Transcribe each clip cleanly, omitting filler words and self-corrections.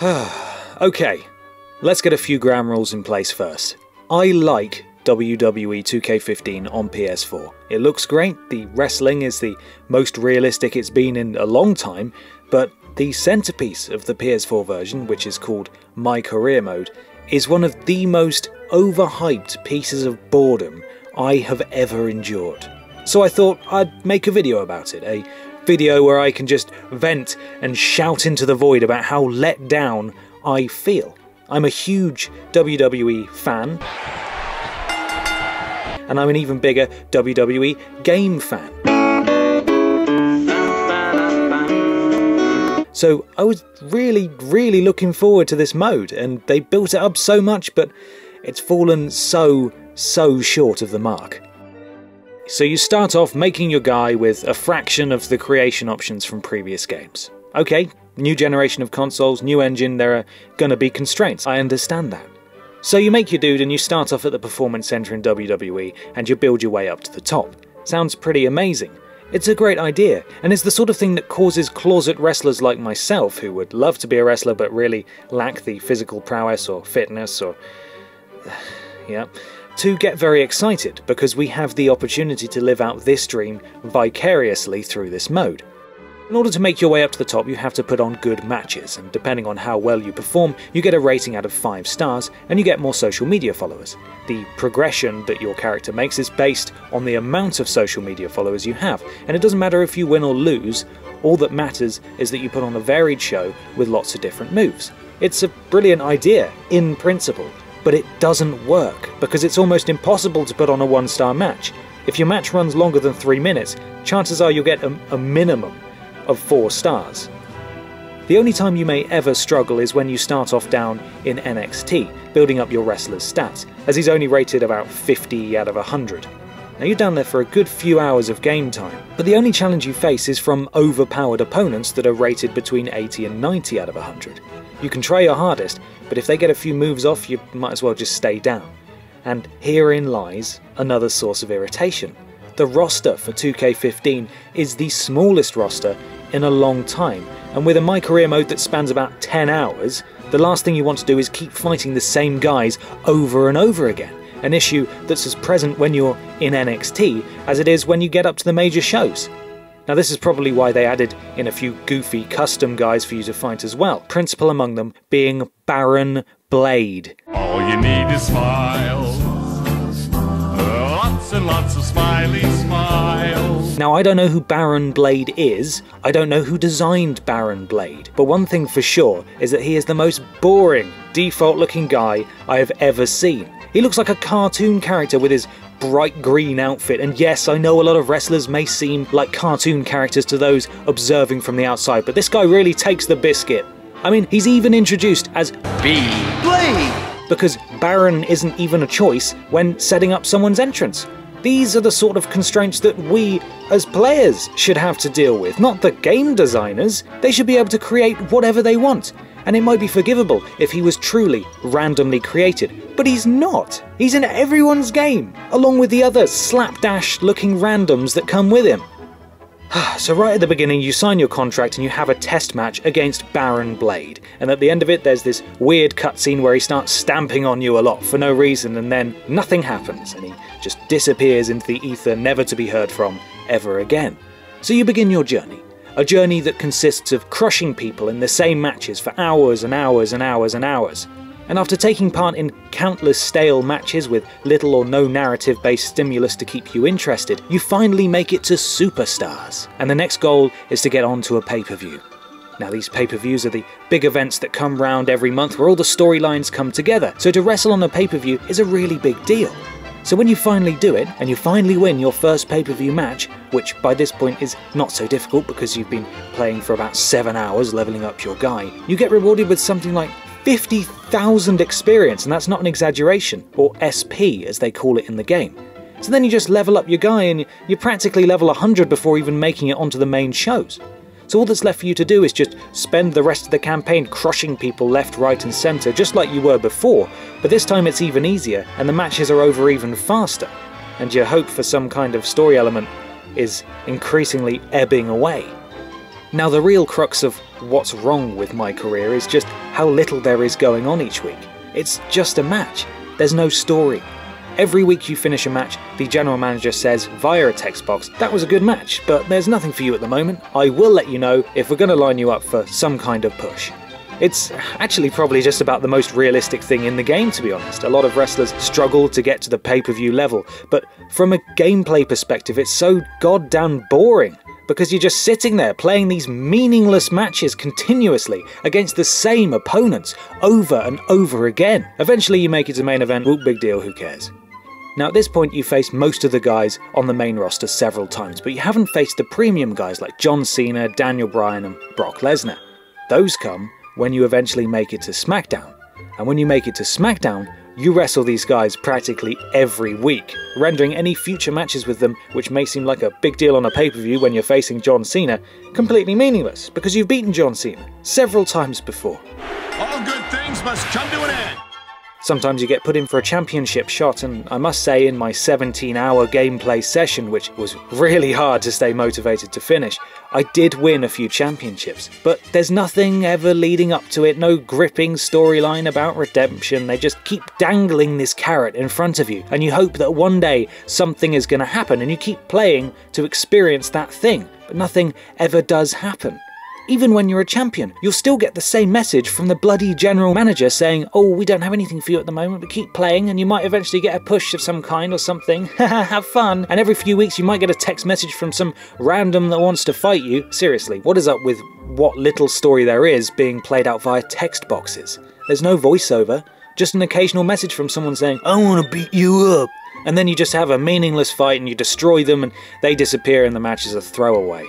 Okay, let's get a few ground rules in place first. I like WWE 2K15 on PS4. It looks great, the wrestling is the most realistic it's been in a long time, but the centerpiece of the PS4 version, which is called My Career Mode, is one of the most overhyped pieces of boredom I have ever endured. So I thought I'd make a video about it, a video where I can just vent and shout into the void about how let down I feel. I'm a huge WWE fan, and I'm an even bigger WWE game fan. So I was really looking forward to this mode, and they built it up so much, but it's fallen so short of the mark. So you start off making your guy with a fraction of the creation options from previous games. Okay, new generation of consoles, new engine, there are gonna be constraints, I understand that. So you make your dude and you start off at the Performance Center in WWE and you build your way up to the top. Sounds pretty amazing. It's a great idea, and it's the sort of thing that causes closet wrestlers like myself, who would love to be a wrestler but really lack the physical prowess or fitness or... yeah, to get very excited, because we have the opportunity to live out this dream vicariously through this mode. In order to make your way up to the top, you have to put on good matches, and depending on how well you perform, you get a rating out of 5 stars, and you get more social media followers. The progression that your character makes is based on the amount of social media followers you have, and it doesn't matter if you win or lose, all that matters is that you put on a varied show with lots of different moves. It's a brilliant idea, in principle, but it doesn't work, because it's almost impossible to put on a 1-star match. If your match runs longer than 3 minutes, chances are you'll get a minimum of 4 stars. The only time you may ever struggle is when you start off down in NXT, building up your wrestler's stats, as he's only rated about 50 out of 100. Now you're down there for a good few hours of game time, but the only challenge you face is from overpowered opponents that are rated between 80 and 90 out of 100. You can try your hardest, but if they get a few moves off, you might as well just stay down. And herein lies another source of irritation. The roster for 2K15 is the smallest roster in a long time, and with a My Career mode that spans about 10 hours, the last thing you want to do is keep fighting the same guys over and over again, an issue that's as present when you're in NXT as it is when you get up to the major shows. Now this is probably why they added in a few goofy custom guys for you to fight as well, principal among them being Baron Blade. All you need is smiles, lots and lots of smiley smiles. Now I don't know who Baron Blade is, I don't know who designed Baron Blade, but one thing for sure is that he is the most boring, default looking guy I have ever seen. He looks like a cartoon character with his bright green outfit, and yes, I know a lot of wrestlers may seem like cartoon characters to those observing from the outside, but this guy really takes the biscuit. I mean, he's even introduced as B-Blade, because Baron isn't even a choice when setting up someone's entrance. These are the sort of constraints that we, as players, should have to deal with, not the game designers. They should be able to create whatever they want. And it might be forgivable if he was truly randomly created, but he's not. He's in everyone's game, along with the other slapdash looking randoms that come with him. So right at the beginning you sign your contract and you have a test match against Baron Blade, and at the end of it there's this weird cutscene where he starts stamping on you a lot for no reason, and then nothing happens and he just disappears into the ether, never to be heard from ever again. So you begin your journey. A journey that consists of crushing people in the same matches for hours and hours and hours and hours. And after taking part in countless stale matches with little or no narrative-based stimulus to keep you interested, you finally make it to Superstars. And the next goal is to get onto a pay-per-view. Now these pay-per-views are the big events that come round every month where all the storylines come together, so to wrestle on a pay-per-view is a really big deal. So when you finally do it, and you finally win your first pay-per-view match, which by this point is not so difficult because you've been playing for about 7 hours leveling up your guy, you get rewarded with something like 50,000 experience, and that's not an exaggeration, or SP as they call it in the game. So then you just level up your guy and you practically level 100 before even making it onto the main shows. So all that's left for you to do is just spend the rest of the campaign crushing people left, right and centre, just like you were before, but this time it's even easier and the matches are over even faster, and your hope for some kind of story element is increasingly ebbing away. Now the real crux of what's wrong with my career is just how little there is going on each week. It's just a match. There's no story. Every week you finish a match, the general manager says via a text box, "That was a good match, but there's nothing for you at the moment. I will let you know if we're going to line you up for some kind of push." It's actually probably just about the most realistic thing in the game, to be honest. A lot of wrestlers struggle to get to the pay-per-view level, but from a gameplay perspective it's so goddamn boring, because you're just sitting there playing these meaningless matches continuously against the same opponents over and over again. Eventually you make it to main event, whoop, big deal, who cares? Now at this point you faced most of the guys on the main roster several times, but you haven't faced the premium guys like John Cena, Daniel Bryan and Brock Lesnar. Those come when you eventually make it to SmackDown. And when you make it to SmackDown, you wrestle these guys practically every week, rendering any future matches with them, which may seem like a big deal on a pay-per-view when you're facing John Cena, completely meaningless, because you've beaten John Cena several times before. All good things must come to an end. Sometimes you get put in for a championship shot, and I must say in my 17-hour gameplay session, which was really hard to stay motivated to finish, I did win a few championships, but there's nothing ever leading up to it, no gripping storyline about redemption. They just keep dangling this carrot in front of you, and you hope that one day something is going to happen, and you keep playing to experience that thing, but nothing ever does happen. Even when you're a champion, you'll still get the same message from the bloody general manager saying, "Oh, we don't have anything for you at the moment, but keep playing and you might eventually get a push of some kind or something. Have fun." And every few weeks you might get a text message from some random that wants to fight you. Seriously, what is up with what little story there is being played out via text boxes? There's no voiceover, just an occasional message from someone saying, "I want to beat you up." And then you just have a meaningless fight and you destroy them and they disappear and the match is a throwaway.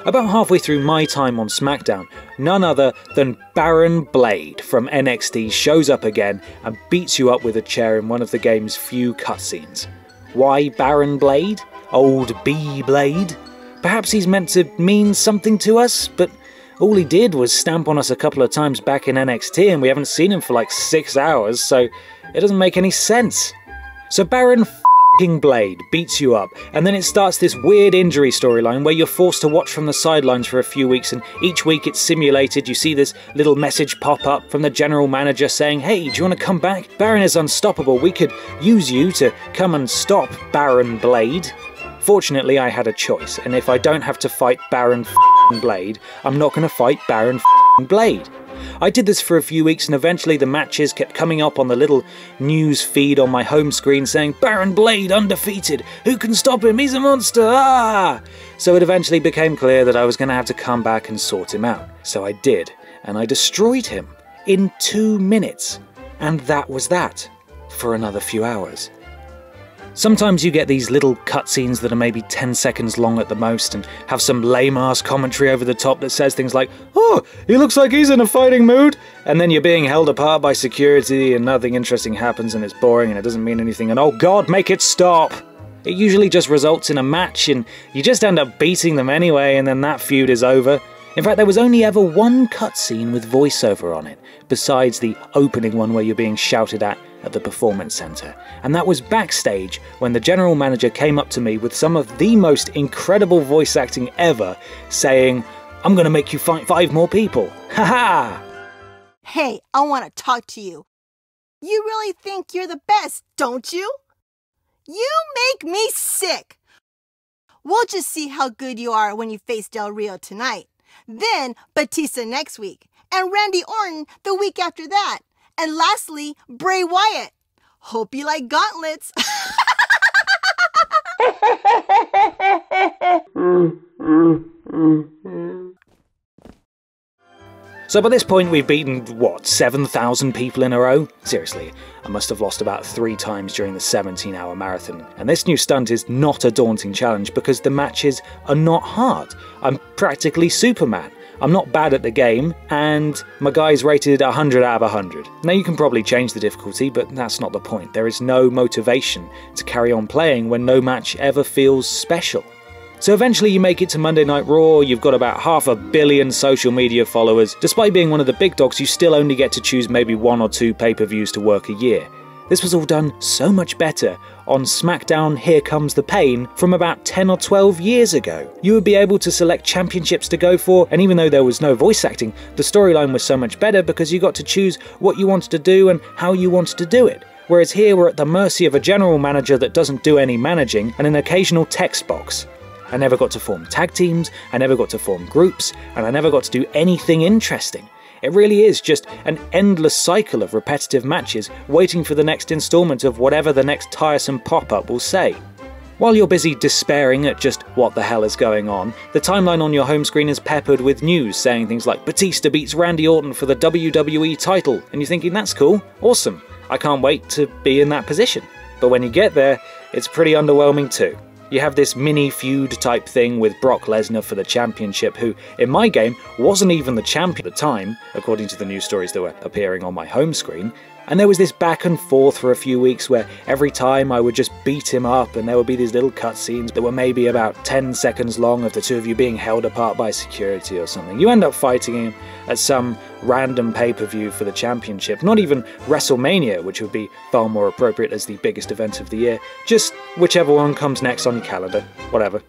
About halfway through my time on SmackDown, none other than Baron Blade from NXT shows up again and beats you up with a chair in one of the game's few cutscenes. Why Baron Blade? Old B-Blade? Perhaps he's meant to mean something to us, but all he did was stamp on us a couple of times back in NXT and we haven't seen him for like 6 hours, so it doesn't make any sense. So Baron Blade beats you up, and then it starts this weird injury storyline where you're forced to watch from the sidelines for a few weeks, and each week it's simulated. You see this little message pop up from the general manager saying, "Hey, do you want to come back? Baron is unstoppable. We could use you to come and stop Baron Blade." Fortunately, I had a choice, and if I don't have to fight Baron Blade, I'm not going to fight Baron Blade. I did this for a few weeks and eventually the matches kept coming up on the little news feed on my home screen saying, "Baron Blade undefeated, who can stop him, he's a monster, ah!" So it eventually became clear that I was going to have to come back and sort him out. So I did, and I destroyed him in 2 minutes. And that was that, for another few hours. Sometimes you get these little cutscenes that are maybe 10 seconds long at the most and have some lame-ass commentary over the top that says things like, "Oh, he looks like he's in a fighting mood," and then you're being held apart by security and nothing interesting happens and it's boring and it doesn't mean anything and oh god, make it stop! It usually just results in a match and you just end up beating them anyway and then that feud is over. In fact, there was only ever one cutscene with voiceover on it, besides the opening one where you're being shouted at the Performance Center. And that was backstage when the general manager came up to me with some of the most incredible voice acting ever, saying, "I'm gonna make you fight 5 more people. Haha!" Hey, I want to talk to you. You really think you're the best, don't you? You make me sick. We'll just see how good you are when you face Del Rio tonight. Then Batista next week, and Randy Orton the week after that. And lastly, Bray Wyatt. Hope you like gauntlets. So by this point we've beaten, what, 7,000 people in a row? Seriously, I must have lost about 3 times during the 17-hour marathon. And this new stunt is not a daunting challenge because the matches are not hard. I'm practically Superman. I'm not bad at the game, and my guy's rated 100 out of 100. Now you can probably change the difficulty, but that's not the point. There is no motivation to carry on playing when no match ever feels special. So eventually you make it to Monday Night Raw, you've got about 500 million social media followers. Despite being one of the big dogs, you still only get to choose maybe 1 or 2 pay-per-views to work a year. This was all done so much better on SmackDown Here Comes the Pain from about 10 or 12 years ago. You would be able to select championships to go for, and even though there was no voice acting, the storyline was so much better because you got to choose what you wanted to do and how you wanted to do it. Whereas here we're at the mercy of a general manager that doesn't do any managing and an occasional text box. I never got to form tag teams, I never got to form groups, and I never got to do anything interesting. It really is just an endless cycle of repetitive matches waiting for the next installment of whatever the next tiresome pop-up will say. While you're busy despairing at just what the hell is going on, the timeline on your home screen is peppered with news saying things like Batista beats Randy Orton for the WWE title, and you're thinking that's cool, awesome, I can't wait to be in that position. But when you get there, it's pretty underwhelming too. You have this mini feud type thing with Brock Lesnar for the championship, who, in my game, wasn't even the champion at the time, according to the news stories that were appearing on my home screen. And there was this back and forth for a few weeks where every time I would just beat him up and there would be these little cutscenes that were maybe about 10 seconds long of the two of you being held apart by security or something. You end up fighting him at some random pay-per-view for the championship, not even WrestleMania, which would be far more appropriate as the biggest event of the year, just whichever one comes next on your calendar, whatever.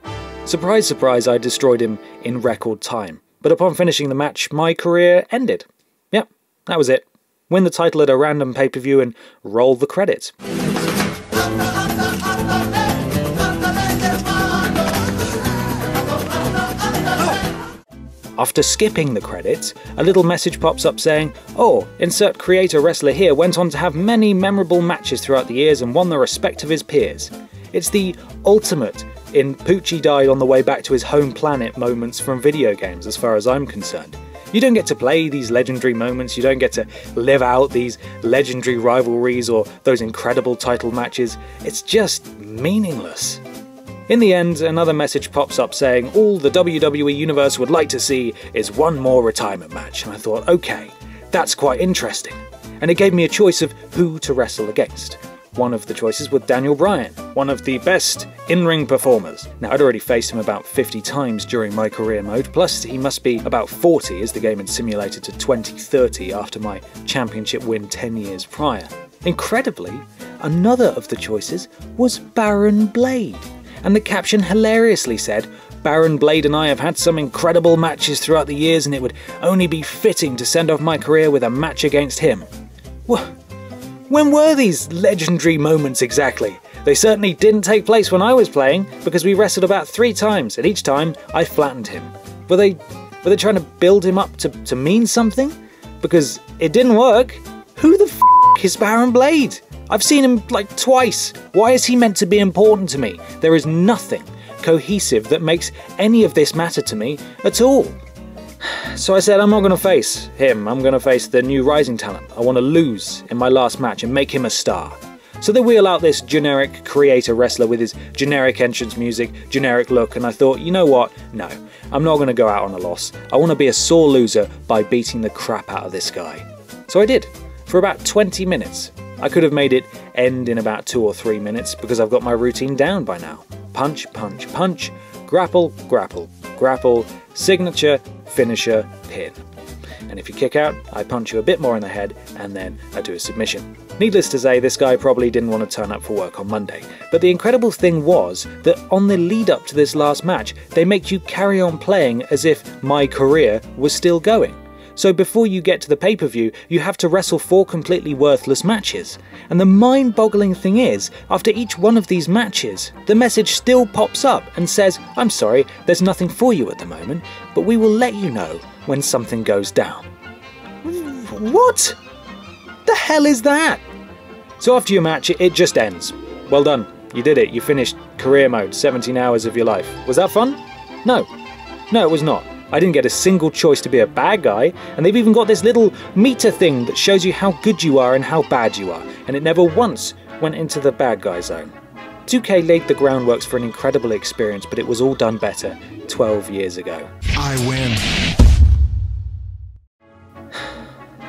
Surprise, surprise, I destroyed him in record time. But upon finishing the match, my career ended. Yep, that was it. Win the title at a random pay-per-view and roll the credits. After skipping the credits, a little message pops up saying, "Oh, insert creator wrestler here went on to have many memorable matches throughout the years and won the respect of his peers." It's the ultimate in Poochie died on the way back to his home planet moments from video games as far as I'm concerned. You don't get to play these legendary moments, you don't get to live out these legendary rivalries or those incredible title matches, it's just meaningless. In the end, another message pops up saying all the WWE Universe would like to see is one more retirement match, and I thought, okay, that's quite interesting. And it gave me a choice of who to wrestle against. One of the choices was Daniel Bryan, one of the best in-ring performers. Now, I'd already faced him about 50 times during my career mode, plus he must be about 40 as the game had simulated to 2030 after my championship win 10 years prior. Incredibly, another of the choices was Baron Blade, and the caption hilariously said, "Baron Blade and I have had some incredible matches throughout the years and it would only be fitting to send off my career with a match against him." When were these legendary moments exactly? They certainly didn't take place when I was playing, because we wrestled about 3 times, and each time I flattened him. Were they trying to build him up to mean something? Because it didn't work. Who the f*** is Baron Blade? I've seen him like twice. Why is he meant to be important to me? There is nothing cohesive that makes any of this matter to me at all. So I said, I'm not going to face him, I'm going to face the new rising talent. I want to lose in my last match and make him a star. So they wheel out this generic creator wrestler with his generic entrance music, generic look, and I thought, you know what? No, I'm not going to go out on a loss. I want to be a sore loser by beating the crap out of this guy. So I did, for about 20 minutes. I could have made it end in about 2 or 3 minutes because I've got my routine down by now. Punch, punch, punch, grapple, grapple, grapple, signature, finisher, pin. And if you kick out, I punch you a bit more in the head, and then I do a submission. Needless to say, this guy probably didn't want to turn up for work on Monday. But the incredible thing was that on the lead up to this last match, they make you carry on playing as if my career was still going. So before you get to the pay-per-view, you have to wrestle 4 completely worthless matches. And the mind-boggling thing is, after each one of these matches, the message still pops up and says, "I'm sorry, there's nothing for you at the moment, but we will let you know when something goes down." What? The hell is that? So after your match, it just ends. Well done, you did it, you finished career mode, 17 hours of your life. Was that fun? No. No, it was not. I didn't get a single choice to be a bad guy, and they've even got this little meter thing that shows you how good you are and how bad you are, and it never once went into the bad guy zone. 2K laid the groundworks for an incredible experience, but it was all done better 12 years ago. I win.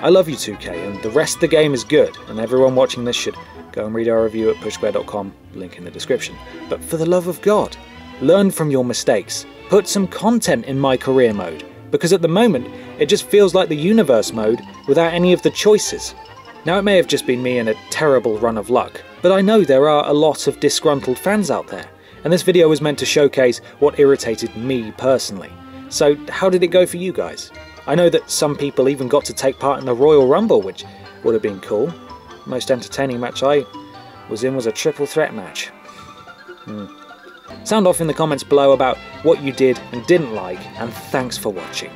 I love you, 2K, and the rest of the game is good, and everyone watching this should go and read our review at pushsquare.com, link in the description. But for the love of God, learn from your mistakes. Put some content in my career mode, because at the moment, it just feels like the universe mode without any of the choices. Now, it may have just been me and a terrible run of luck, but I know there are a lot of disgruntled fans out there, and this video was meant to showcase what irritated me personally. So how did it go for you guys? I know that some people even got to take part in the Royal Rumble, which would have been cool. The most entertaining match I was in was a triple threat match. Sound off in the comments below about what you did and didn't like, and thanks for watching.